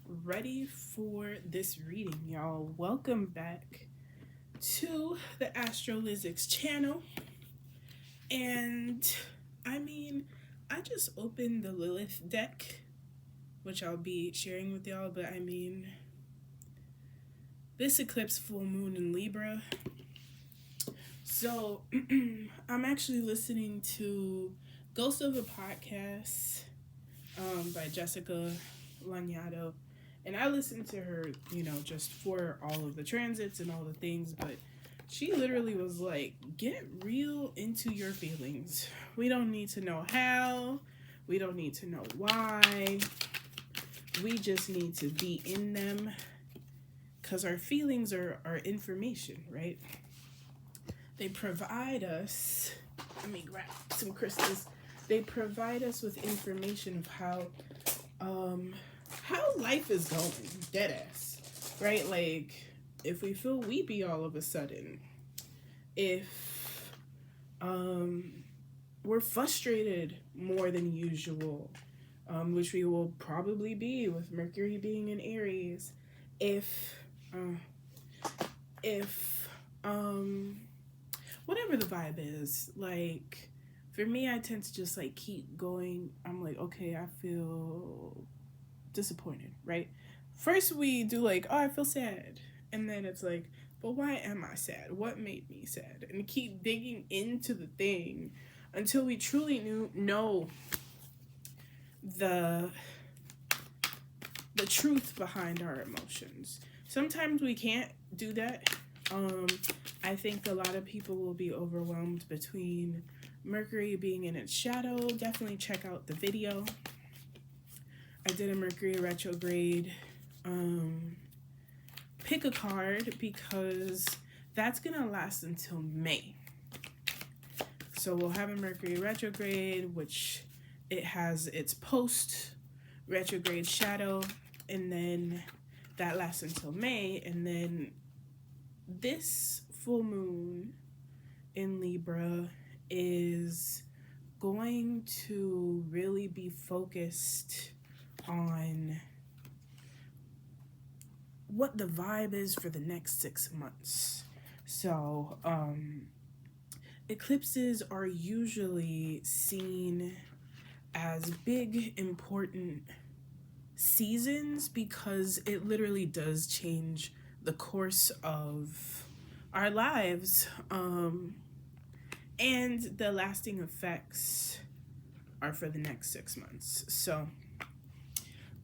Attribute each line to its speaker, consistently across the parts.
Speaker 1: ready for this reading, y'all. Welcome back to the Astrolyszics channel. And I just opened the Lilith deck, which I'll be sharing with y'all, but this eclipse full moon in Libra. So I'm actually listening to Ghost of a Podcast by Jessica Lanyadо. And I listened to her, just for all of the transits and all the things, but she literally was like, get real into your feelings. We don't need to know how. We don't need to know why. We just need to be in them, because our feelings are information, right? They provide us, let me grab some crystals. They provide us with information of how life is going, deadass, right? Like, if we feel weepy all of a sudden, if we're frustrated more than usual, which we will probably be with Mercury being in Aries, if whatever the vibe is, like, for me, I tend to just like keep going. I'm like, okay, I feel disappointed, right? First we do like, oh, I feel sad, and then it's like, but why am I sad? What made me sad? And keep digging into the thing until we truly know the truth behind our emotions. Sometimes we can't do that. I think a lot of people will be overwhelmed between Mercury being in its shadow. Definitely check out the video. I did a Mercury retrograde. Pick a card, because that's gonna last until May. So we'll have a Mercury retrograde, which it has its post retrograde shadow, and then that lasts until May. And then this full moon in Libra is going to really be focused on what the vibe is for the next 6 months. So eclipses are usually seen as big, important seasons, because it literally does change the course of our lives, and the lasting effects are for the next 6 months. So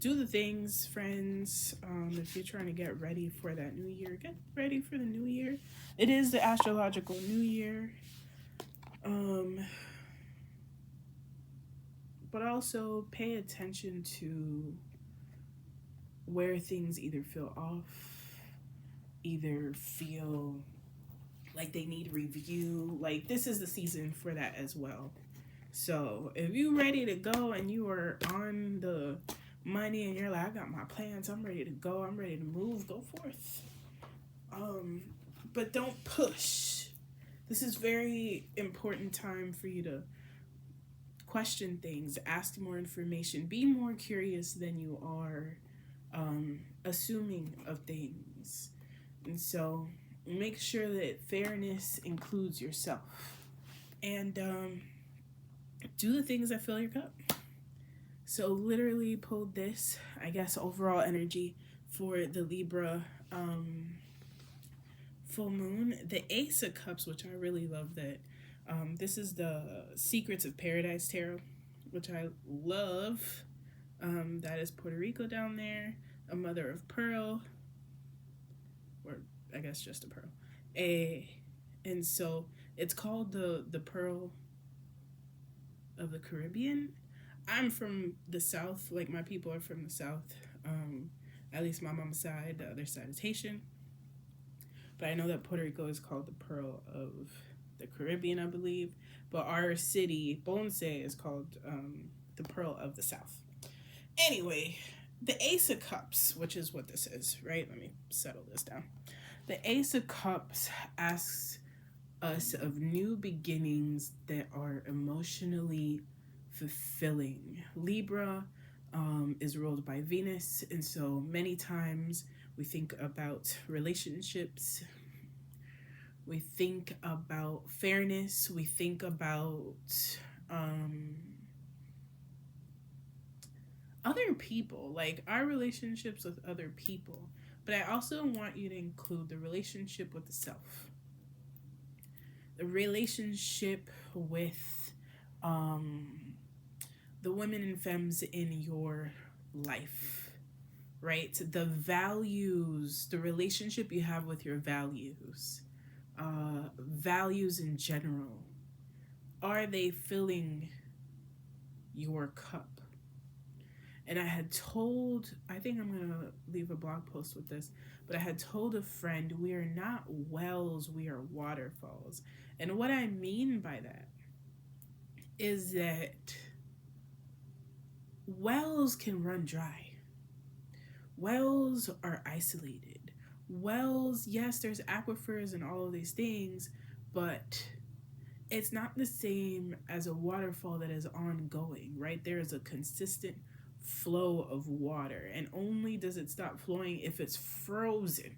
Speaker 1: do the things, friends. If you're trying to get ready for that new year, get ready for the new year. It is the astrological new year. But also pay attention to where things either feel off, either feel like they need review. Like, this is the season for that as well. So if you're ready to go and you are on the money and you're like, I got my plans, I'm ready to go, I'm ready to move, go forth. But don't push. This is very important time for you to question things, ask more information, be more curious than you are assuming of things. And so make sure that fairness includes yourself, and do the things that fill your cup. So literally pulled this, I guess, overall energy for the Libra full moon. The Ace of Cups, which I really love that. This is the Secrets of Paradise Tarot, which I love. That is Puerto Rico down there. A mother of pearl, or I guess just a pearl. And so it's called the Pearl of the Caribbean. I'm from the South, like my people are from the South. At least my mom's side, the other side is Haitian. But I know that Puerto Rico is called the Pearl of the Caribbean, I believe. But our city, Ponce, is called the Pearl of the South. Anyway, the Ace of Cups, which is what this is, right? Let me settle this down. The Ace of Cups asks us of new beginnings that are emotionally fulfilling. Libra, is ruled by Venus. And so many times we think about relationships, we think about fairness, we think about other people, like our relationships with other people. But I also want you to include the relationship with the self, the relationship with the women and femmes in your life, right? The values, the relationship you have with your values, values in general. Are they filling your cup? And I had told, I think I'm going to leave a blog post with this, but I had told a friend, we are not wells, we are waterfalls. And what I mean by that is that wells can run dry. Wells are isolated. Wells, yes, there's aquifers and all of these things, but it's not the same as a waterfall that is ongoing, right? There is a consistent flow of water, and only does it stop flowing if it's frozen.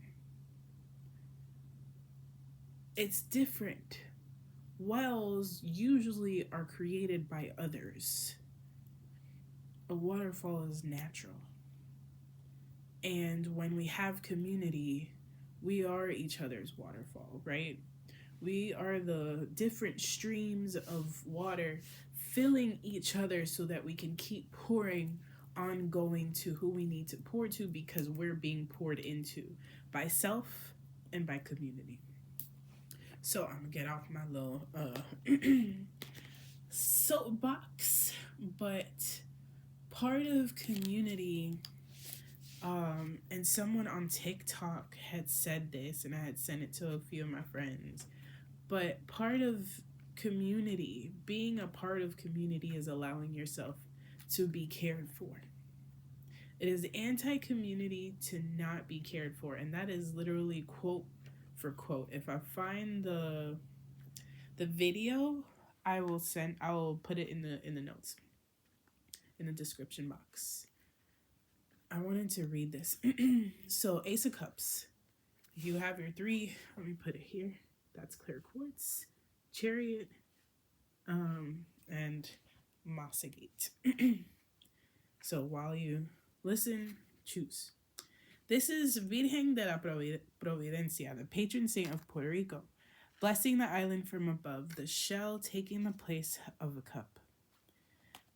Speaker 1: It's different. Wells usually are created by others. A waterfall is natural. And when we have community, we are each other's waterfall, right? We are the different streams of water filling each other so that we can keep pouring ongoing to who we need to pour to, because we're being poured into by self and by community. So I'm gonna get off my little soapbox, but part of community, and someone on TikTok had said this, and I had sent it to a few of my friends, but part of community, being a part of community, is allowing yourself to be cared for. It is anti-community to not be cared for, and that is literally quote for quote. If I find the video, I will put it in the notes, in the description box. I wanted to read this. So Ace of Cups. You have your three. Let me put it here. That's Clear Quartz, Chariot, and Moss Agate. So while you listen, choose. This is Virgen de la Providencia, the patron saint of Puerto Rico, blessing the island from above, the shell taking the place of a cup.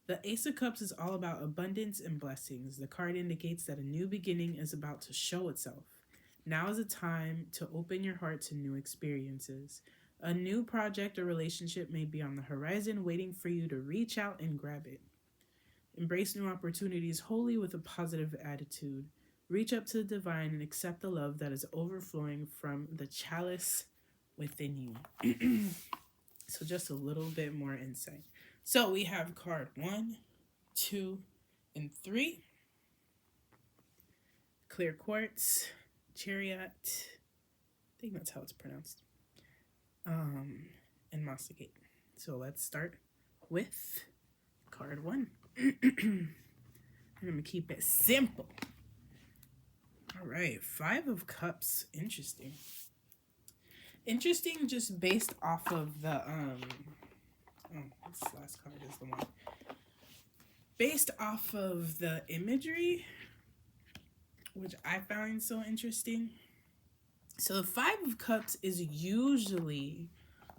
Speaker 1: The Ace of Cups is all about abundance and blessings. The card indicates that a new beginning is about to show itself. Now is a time to open your heart to new experiences. A new project or relationship may be on the horizon, waiting for you to reach out and grab it. Embrace new opportunities wholly with a positive attitude. Reach up to the divine and accept the love that is overflowing from the chalice within you. So just a little bit more insight. So we have card 1, 2, and 3. Clear Quartz, Charoite, I think that's how it's pronounced, and Moss Agate. So let's start with card 1. I'm going to keep it simple. All right, 5 of Cups. Interesting just based off of the this last card is the one. Based off of the imagery, which I find so interesting. So the 5 of Cups is usually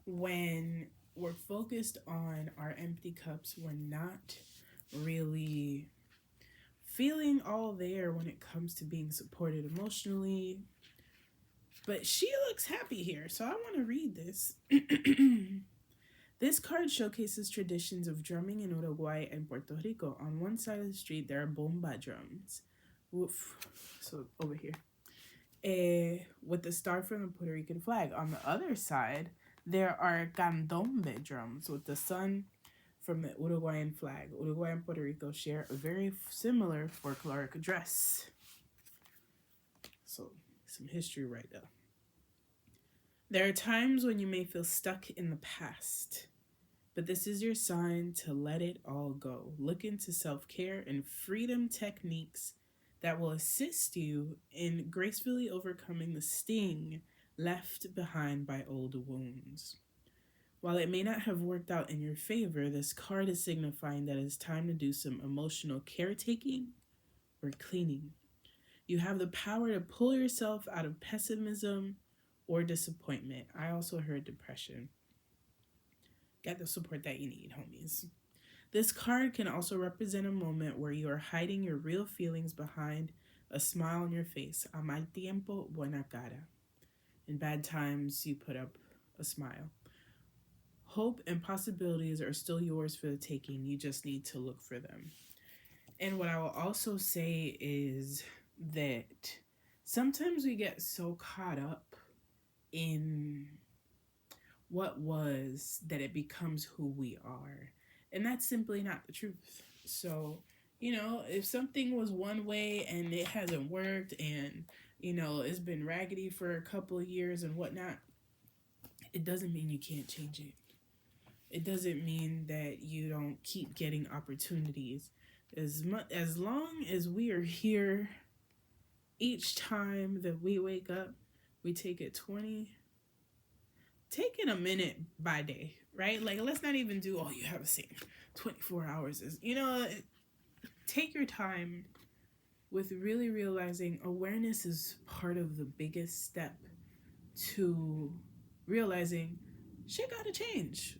Speaker 1: when we're focused on our empty cups, we're not really feeling all there when it comes to being supported emotionally. But she looks happy here, so I want to read this. This card showcases traditions of drumming in Uruguay and Puerto Rico. On one side of the street, there are bomba drums. Woof. So over here. With the star from the Puerto Rican flag. On the other side, there are candombe drums with the sun from the Uruguayan flag. Uruguay and Puerto Rico share a very similar folkloric dress. So, some history right there. There are times when you may feel stuck in the past. But this is your sign to let it all go. Look into self-care and freedom techniques that will assist you in gracefully overcoming the sting left behind by old wounds. While it may not have worked out in your favor, this card is signifying that it's time to do some emotional caretaking or cleaning. You have the power to pull yourself out of pessimism or disappointment. I also heard depression. Get the support that you need, homies. This card can also represent a moment where you are hiding your real feelings behind a smile on your face. A mal tiempo, buena cara. In bad times, you put up a smile. Hope and possibilities are still yours for the taking. You just need to look for them. And what I will also say is that sometimes we get so caught up in what was that it becomes who we are. And that's simply not the truth. So, if something was one way and it hasn't worked and, it's been raggedy for a couple of years and whatnot, it doesn't mean you can't change it. It doesn't mean that you don't keep getting opportunities. As long as we are here, each time that we wake up, we take it a minute by day, right? Like, let's not even do, you have the same 24 hours. Take your time with really realizing awareness is part of the biggest step to realizing shit gotta change.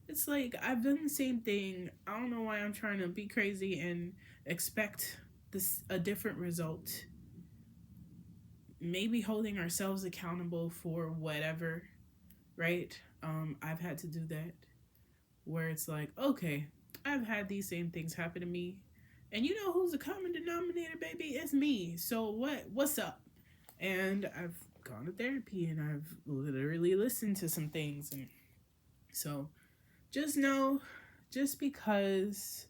Speaker 1: It's like, I've done the same thing. I don't know why I'm trying to be crazy and expect a different result. Maybe holding ourselves accountable for whatever, right? I've had to do that, where it's like, okay, I've had these same things happen to me, and you know who's the common denominator, baby? It's me. So what's up? And I've gone to therapy, and I've literally listened to some things, and so just know, just because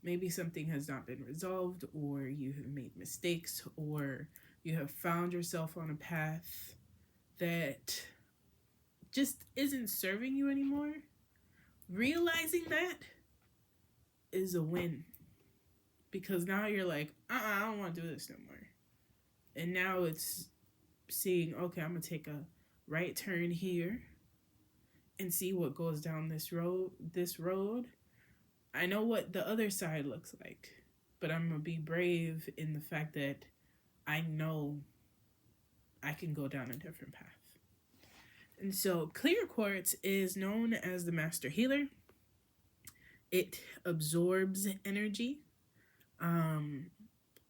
Speaker 1: maybe something has not been resolved, or you have made mistakes, or you have found yourself on a path that just isn't serving you anymore, realizing that is a win. Because now you're like, I don't want to do this no more. And now it's seeing, okay, I'm going to take a right turn here and see what goes down this road. I know what the other side looks like, but I'm going to be brave in the fact that I know I can go down a different path. And so Clear Quartz is known as the master healer. It absorbs energy.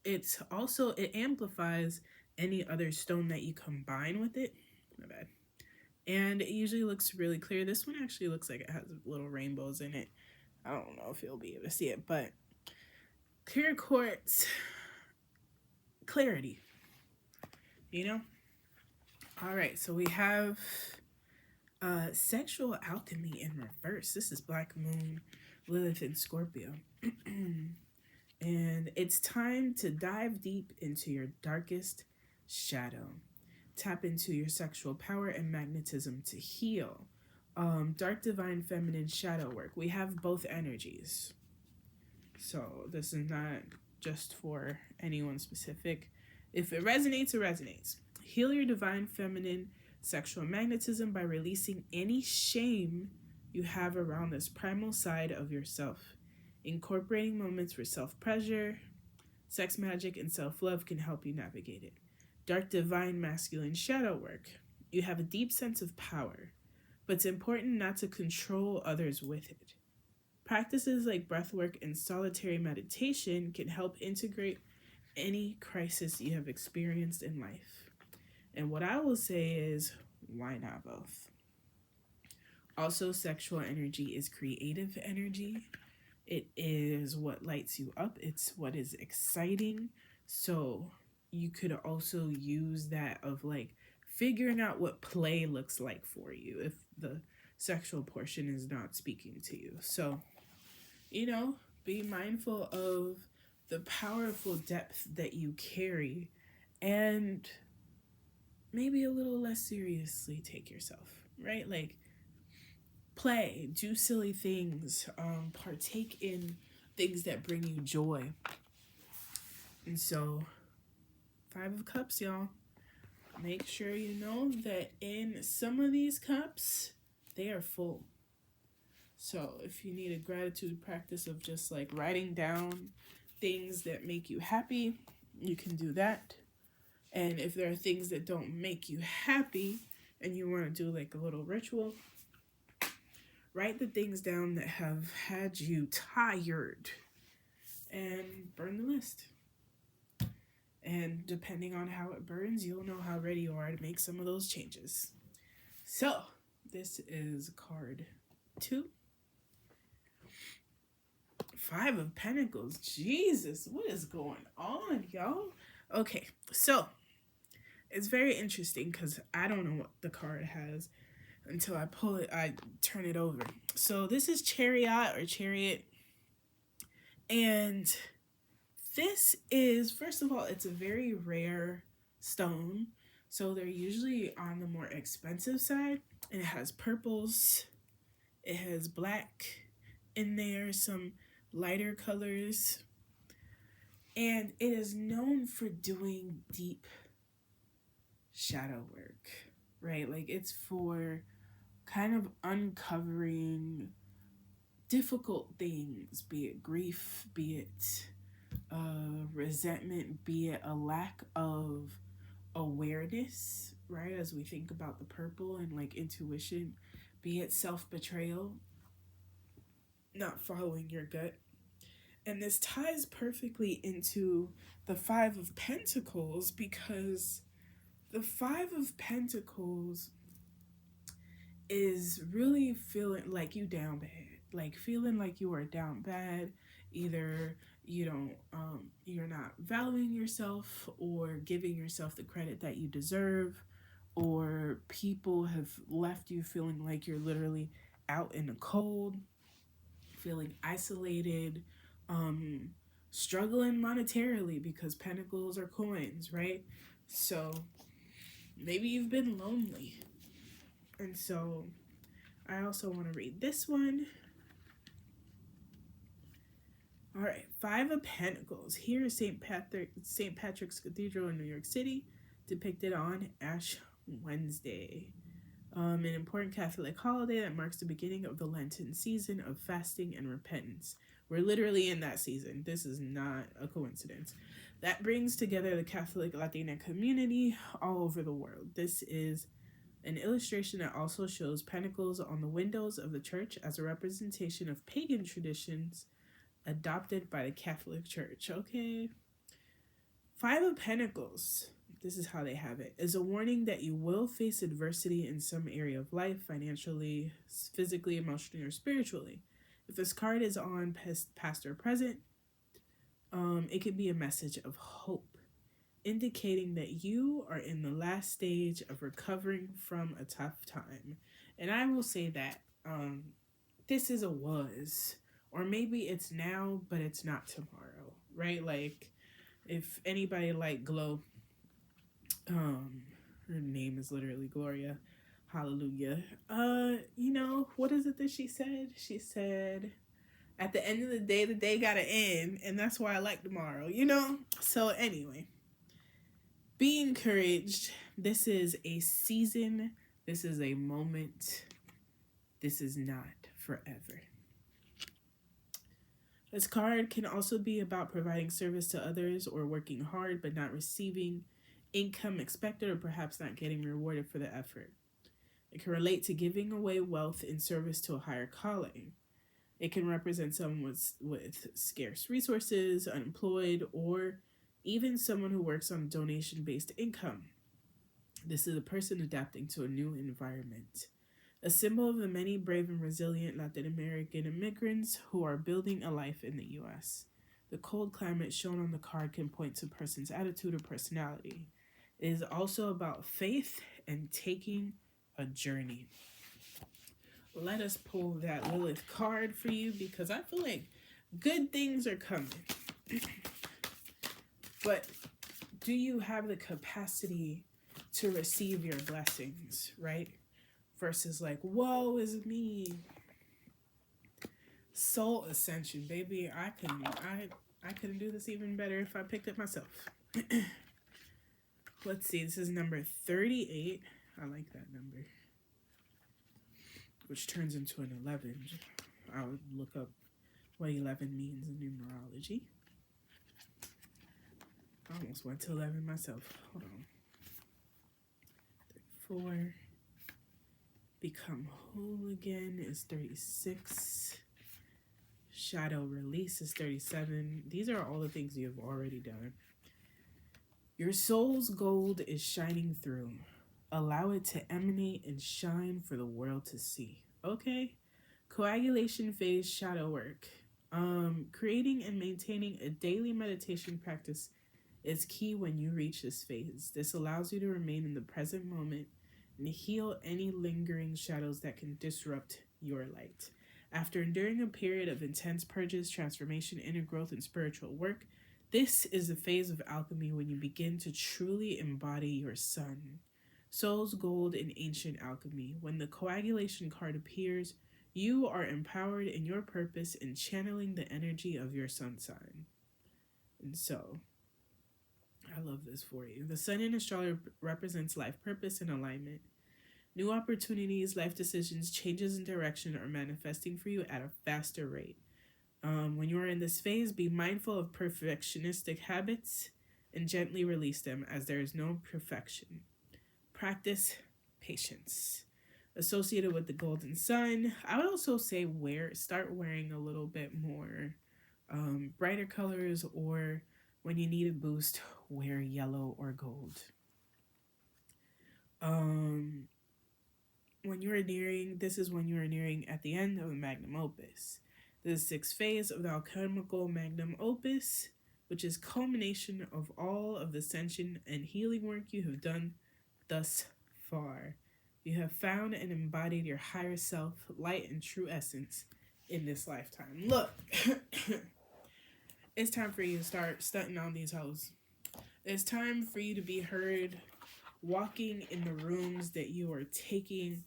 Speaker 1: It amplifies any other stone that you combine with it. My bad. And it usually looks really clear. This one actually looks like it has little rainbows in it. I don't know if you'll be able to see it, but Clear Quartz, clarity, All right, so we have sexual alchemy in reverse. This is Black Moon, Lilith, and Scorpio. And it's time to dive deep into your darkest shadow. Tap into your sexual power and magnetism to heal. Dark, divine, feminine, shadow work. We have both energies. So this is not just for anyone specific. If it resonates, it resonates. Heal your divine, feminine, sexual magnetism by releasing any shame you have around this primal side of yourself. Incorporating moments for self-pleasure, sex magic, and self-love can help you navigate it. Dark, divine, masculine, shadow work. You have a deep sense of power, but it's important not to control others with it. Practices like breathwork and solitary meditation can help integrate any crisis you have experienced in life. And what I will say is, why not both? Also, sexual energy is creative energy. It is what lights you up. It's what is exciting. So you could also use that of like figuring out what play looks like for you if the sexual portion is not speaking to you. So, be mindful of the powerful depth that you carry, and maybe a little less seriously take yourself, right? Like, play, do silly things, partake in things that bring you joy. And so, 5 of Cups, y'all. Make sure you know that in some of these cups, they are full. So if you need a gratitude practice of just like writing down things that make you happy, you can do that. And if there are things that don't make you happy and you want to do like a little ritual, write the things down that have had you tired and burn the list. And depending on how it burns, you'll know how ready you are to make some of those changes. So this is card 2. 5 of Pentacles. Jesus, what is going on, y'all? Okay, so it's very interesting because I don't know what the card has until I pull it, I turn it over. So this is Chariot or Chariot. And this is, first of all, it's a very rare stone. So they're usually on the more expensive side. And it has purples. It has black in there, some lighter colors. And it is known for doing deep shadow work, right? Like it's for kind of uncovering difficult things, be it grief, be it resentment, be it a lack of awareness, right? As we think about the purple and like intuition, be it self-betrayal, not following your gut. And this ties perfectly into the 5 of Pentacles because the 5 of Pentacles is really feeling like you down bad, like feeling like you are down bad. Either you don't, you're not valuing yourself or giving yourself the credit that you deserve, or people have left you feeling like you're literally out in the cold, feeling isolated, struggling monetarily because pentacles are coins, right? So maybe you've been lonely. And so I also want to read this one. All right, 5 of Pentacles. Here is St. Patrick's Cathedral in New York City, depicted on Ash Wednesday, an important Catholic holiday that marks the beginning of the Lenten season of fasting and repentance. We're literally in that season. This is not a coincidence. That brings together the Catholic Latina community all over the world. This is an illustration that also shows pentacles on the windows of the church as a representation of pagan traditions adopted by the Catholic Church. Okay. 5 of Pentacles, this is how they have it, is a warning that you will face adversity in some area of life, financially, physically, emotionally, or spiritually. If this card is on past or present, it could be a message of hope, indicating that you are in the last stage of recovering from a tough time. And I will say that this is a was, or maybe it's now, but it's not tomorrow, right? Like, if anybody like Glow, her name is literally Gloria, hallelujah. You know, what is it that she said? She said, at the end of the day gotta end, and that's why I like tomorrow, you know? So anyway, be encouraged. This is a season. This is a moment. This is not forever. This card can also be about providing service to others or working hard but not receiving income expected, or perhaps not getting rewarded for the effort. It can relate to giving away wealth in service to a higher calling. It can represent someone with scarce resources, unemployed, or even someone who works on donation-based income. This is a person adapting to a new environment. A symbol of the many brave and resilient Latin American immigrants who are building a life in the U.S. The cold climate shown on the card can point to a person's attitude or personality. It is also about faith and taking a journey. Let us pull that Lilith card for you, because I feel like good things are coming. But do you have the capacity to receive your blessings, right? versus like, woe is me. Soul ascension, baby. I couldn't do this even better if I picked it myself. Let's see, this is number 38. I like that number, which turns into an 11. I'll look up what 11 means in numerology. I almost went to 11 myself. Hold on. 34. Become whole again is 36. Shadow release is 37. These are all the things you have already done. Your soul's gold is shining through. Allow it to emanate and shine for the world to see. Okay? Coagulation phase shadow work. Creating and maintaining a daily meditation practice is key when you reach this phase. This allows you to remain in the present moment and heal any lingering shadows that can disrupt your light. After enduring a period of intense purges, transformation, inner growth, and spiritual work, this is the phase of alchemy when you begin to truly embody your sun. Soul's gold in ancient alchemy. When the coagulation card appears, you are empowered in your purpose in channeling the energy of your sun sign. And so, I love this for you. The sun in astrology represents life purpose and alignment. New opportunities, life decisions, changes in direction are manifesting for you at a faster rate. When you are in this phase, be mindful of perfectionistic habits and gently release them, as there is no perfection. Practice patience. Associated with the golden sun, I would also say start wearing a little bit more brighter colors, or when you need a boost, wear yellow or gold. This is when you are nearing at the end of the magnum opus. The sixth phase of the alchemical magnum opus, which is culmination of all of the ascension and healing work you have done thus far. You have found and embodied your higher self, light, and true essence in this lifetime. Look, it's time for you to start stunting on these hoes. It's time for you to be heard walking in the rooms that you are taking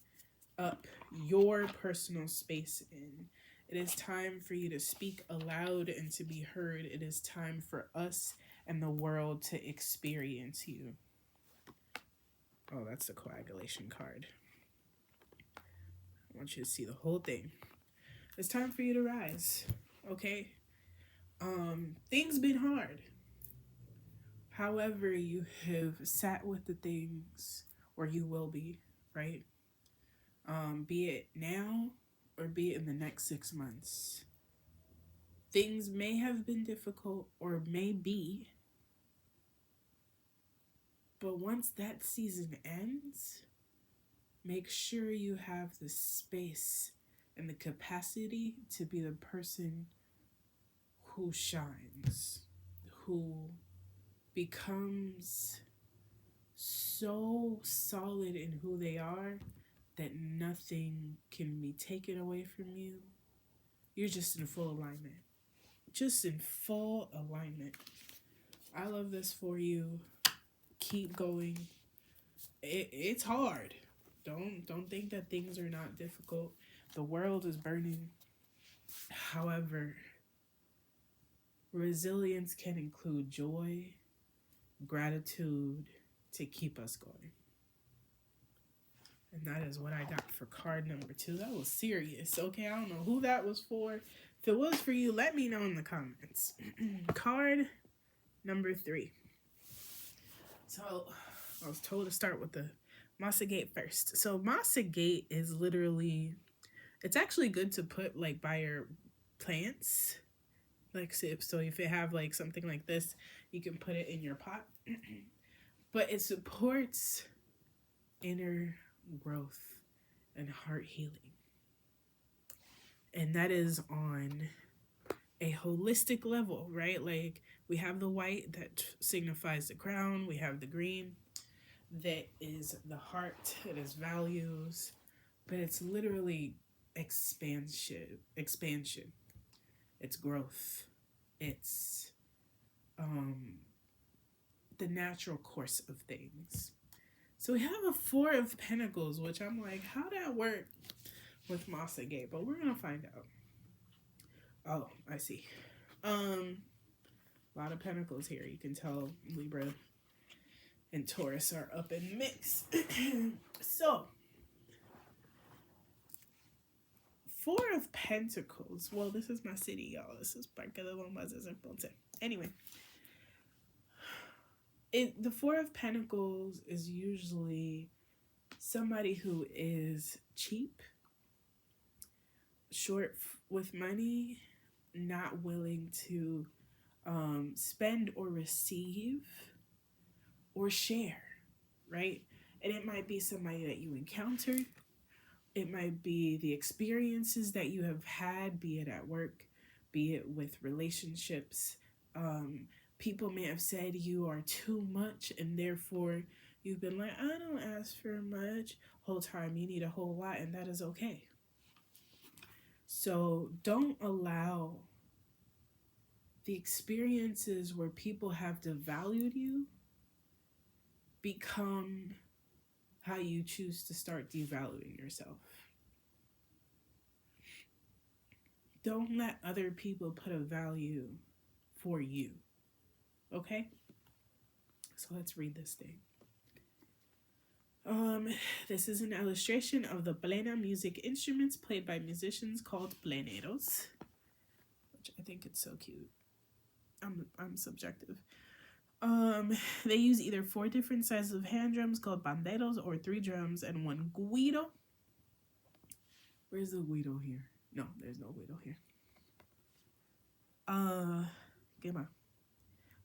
Speaker 1: up your personal space in. It is time for you to speak aloud and to be heard. It is time for us and the world to experience you. Oh, that's the coagulation card. I want you to see the whole thing. It's time for you to rise, okay? Things been hard. However, you have sat with the things, or you will be, right? Be it now or be it in the next 6 months. Things may have been difficult or may be, but once that season ends, make sure you have the space and the capacity to be the person who shines, who becomes so solid in who they are that nothing can be taken away from you. You're just in full alignment. Just in full alignment. I love this for you. Keep going. It's hard. Don't think that things are not difficult. The world is burning. However, resilience can include joy, gratitude to keep us going. And that is what I got for card number 2. That was serious. Okay, I don't know who that was for. If it was for you, let me know in the comments. Card number 3. So, I was told to start with the Moss Agate first. So, Moss Agate is literally, it's actually good to put like by your plants. Like, so if you have like something like this, you can put it in your pot. But it supports inner growth and heart healing. And that is on a holistic level, right? Like, we have the white that signifies the crown. We have the green that is the heart. It is values. But it's literally expansion. It's growth. It's the natural course of things. So we have a Four of Pentacles, which I'm like, how that work with Moss Agate? But we're gonna find out. Oh, I see. A lot of Pentacles here. You can tell Libra and Taurus are up in mix. So, Four of Pentacles. Well, this is my city, y'all. This is Parque de Bombas en Ponce. Anyway, the Four of Pentacles is usually somebody who is cheap, short with money, not willing to spend or receive or share, right? And it might be somebody that you encountered. It might be the experiences that you have had, be it at work, be it with relationships. People may have said you are too much, and therefore you've been like, I don't ask for much. Whole time you need a whole lot, and that is okay. So don't allow the experiences where people have devalued you become how you choose to start devaluing yourself. Don't let other people put a value for you. Okay? So let's read this thing. This is an illustration of the plena music instruments played by musicians called pleneros, which I think it's so cute. I'm subjective. They use either 4 different sizes of hand drums called banderos or 3 drums and 1 guido. Where's the guido here? No, there's no guido here.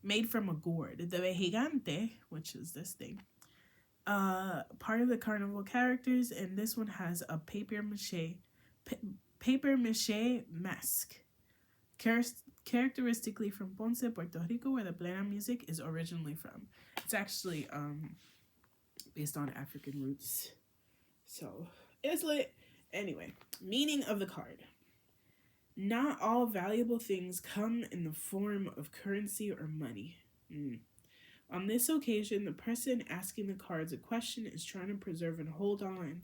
Speaker 1: Made from a gourd. The gigante, which is this thing, part of the carnival characters, and this one has a paper mache mask. Characteristically from Ponce, Puerto Rico, where the plena music is originally from. It's actually based on African roots. So it's lit. Anyway, meaning of the card. Not all valuable things come in the form of currency or money. On this occasion, the person asking the cards a question is trying to preserve and hold on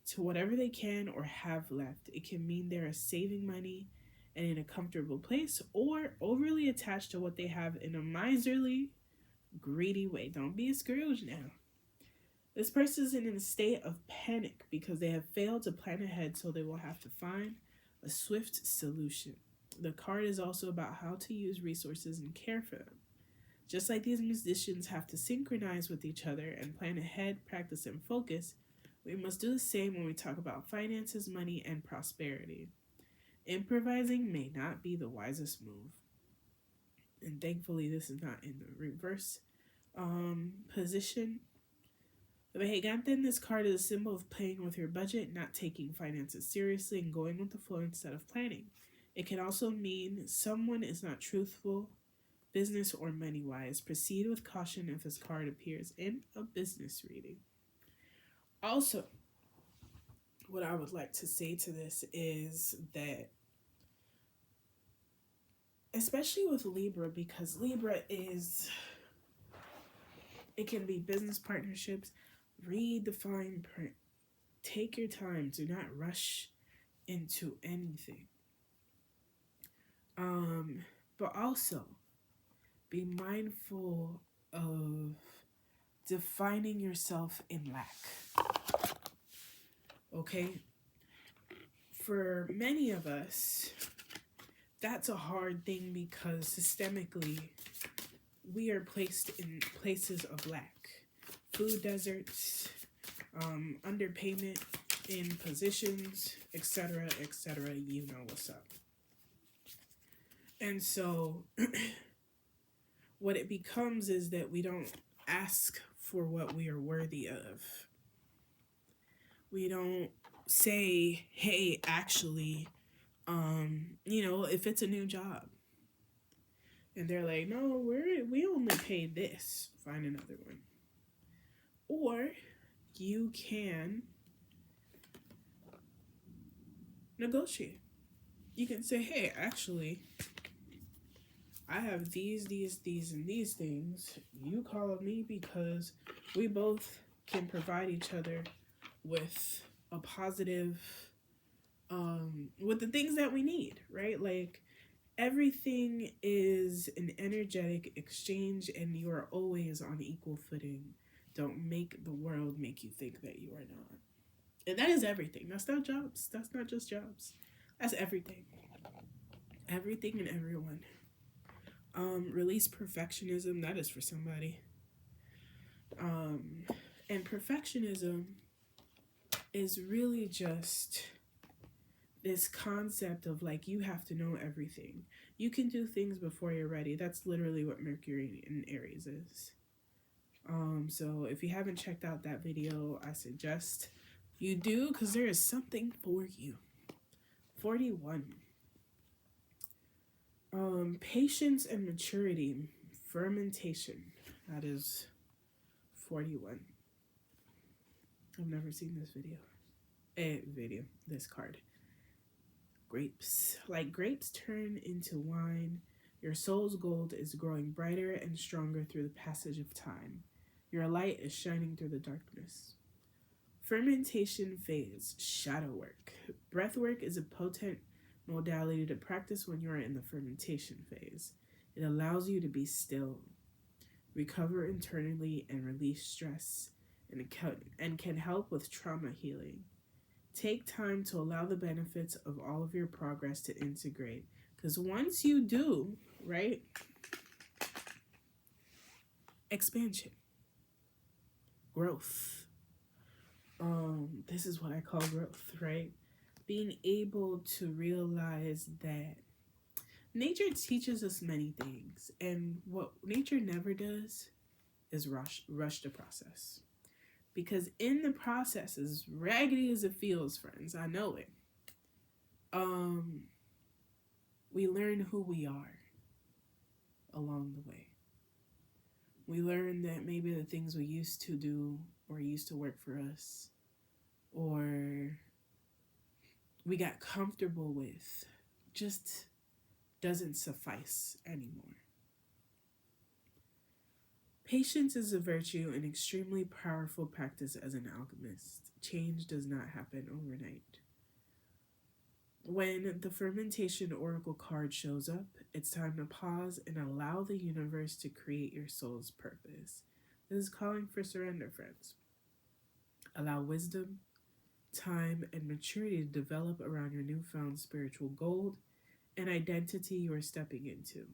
Speaker 1: to whatever they can or have left. It can mean they are saving money and in a comfortable place, or overly attached to what they have in a miserly, greedy way. Don't be a Scrooge now. This person is in a state of panic because they have failed to plan ahead, so they will have to find a swift solution. The card is also about how to use resources and care for them. Just like these musicians have to synchronize with each other and plan ahead, practice, and focus, we must do the same when we talk about finances, money, and prosperity. Improvising may not be the wisest move. And thankfully, this is not in the reverse position. The gigante in this card is a symbol of playing with your budget, not taking finances seriously, and going with the flow instead of planning. It can also mean someone is not truthful, business or money-wise. Proceed with caution if this card appears in a business reading. Also, what I would like to say to this is that, especially with Libra, because Libra is, it can be business partnerships. Read the fine print. Take your time. Do not rush into anything. But also, be mindful of defining yourself in lack. Okay? For many of us, that's a hard thing because systemically, we are placed in places of lack. Food deserts, underpayment in positions, etc., etc. You know what's up. And so what it becomes is that we don't ask for what we are worthy of. We don't say, hey, actually, if it's a new job and they're like, no, we only pay this, find another one. Or you can negotiate. You can say, hey, actually, I have these, and these things. You call me because we both can provide each other with a positive, with the things that we need, right? Like, everything is an energetic exchange, and you are always on equal footing. Don't make the world make you think that you are not. And that is everything. That's not jobs. That's not just jobs. That's everything. Everything and everyone. Release perfectionism. That is for somebody. And perfectionism is really just this concept of like, you have to know everything. You can do things before you're ready. That's literally what Mercury in Aries is. So if you haven't checked out that video, I suggest you do, because there is something for you. 41. Patience and maturity. Fermentation. That is 41. I've never seen this video. This card. Grapes. Like grapes turn into wine, your soul's gold is growing brighter and stronger through the passage of time. Your light is shining through the darkness. Fermentation phase. Shadow work. Breath work is a potent modality to practice when you are in the fermentation phase. It allows you to be still, recover internally, and release stress, and can help with trauma healing. Take time to allow the benefits of all of your progress to integrate. Because once you do, right? Expansion. Growth. This is what I call growth, right? Being able to realize that nature teaches us many things. And what nature never does is rush the process. Because in the process, as raggedy as it feels, friends, I know it, we learn who we are along the way. We learn that maybe the things we used to do or used to work for us, or we got comfortable with, just doesn't suffice anymore. Patience is a virtue and extremely powerful practice as an alchemist. Change does not happen overnight. When the fermentation oracle card shows up, it's time to pause and allow the universe to create your soul's purpose. This is calling for surrender, friends. Allow wisdom, time, and maturity to develop around your newfound spiritual gold and identity you are stepping into.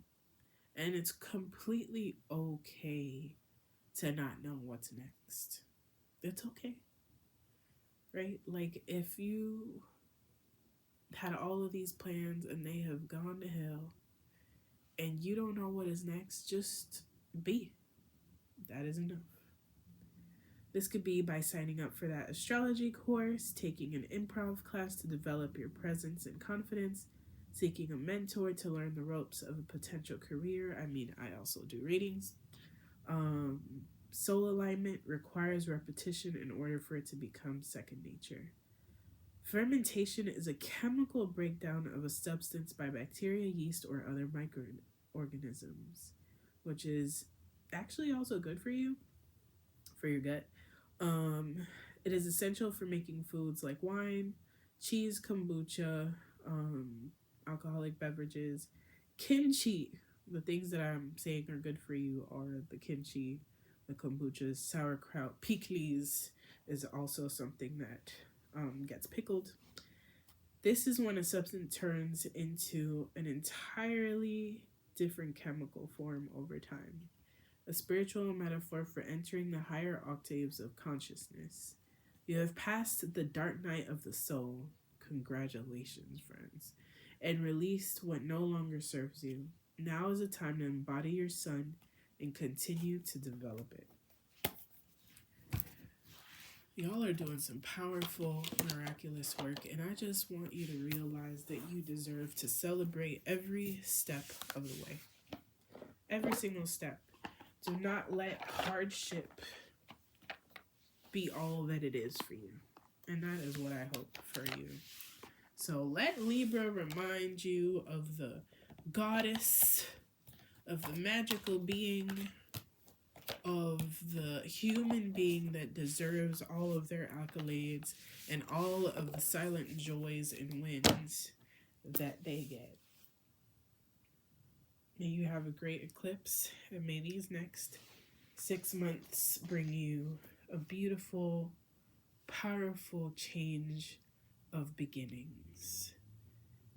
Speaker 1: And it's completely okay to not know what's next. It's okay, right? Like, if you had all of these plans and they have gone to hell and you don't know what is next, just be. That is enough. This could be by signing up for that astrology course, taking an improv class to develop your presence and confidence, seeking a mentor to learn the ropes of a potential career. I mean, I also do readings. Soul alignment requires repetition in order for it to become second nature. Fermentation is a chemical breakdown of a substance by bacteria, yeast, or other microorganisms, which is actually also good for you, for your gut. It is essential for making foods like wine, cheese, kombucha, alcoholic beverages, kimchi. The things that I'm saying are good for you are the kimchi, the kombuchas, sauerkraut, pickles is also something that gets pickled. This is when a substance turns into an entirely different chemical form over time. A spiritual metaphor for entering the higher octaves of consciousness. You have passed the dark night of the soul. Congratulations, friends. And released what no longer serves you. Now is the time to embody your sun and continue to develop it. Y'all are doing some powerful, miraculous work, and I just want you to realize that you deserve to celebrate every step of the way. Every single step. Do not let hardship be all that it is for you. And that is what I hope for you. So let Libra remind you of the goddess, of the magical being, of the human being that deserves all of their accolades and all of the silent joys and wins that they get. May you have a great eclipse, and may these next 6 months bring you a beautiful, powerful change of beginnings.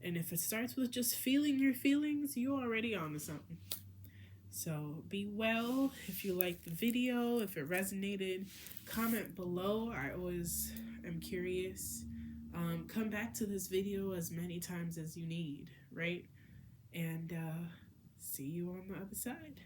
Speaker 1: And if it starts with just feeling your feelings, you're already on to something. So be well. If you liked the video, if it resonated, comment below. I always am curious. Come back to this video as many times as you need, right? And see you on the other side.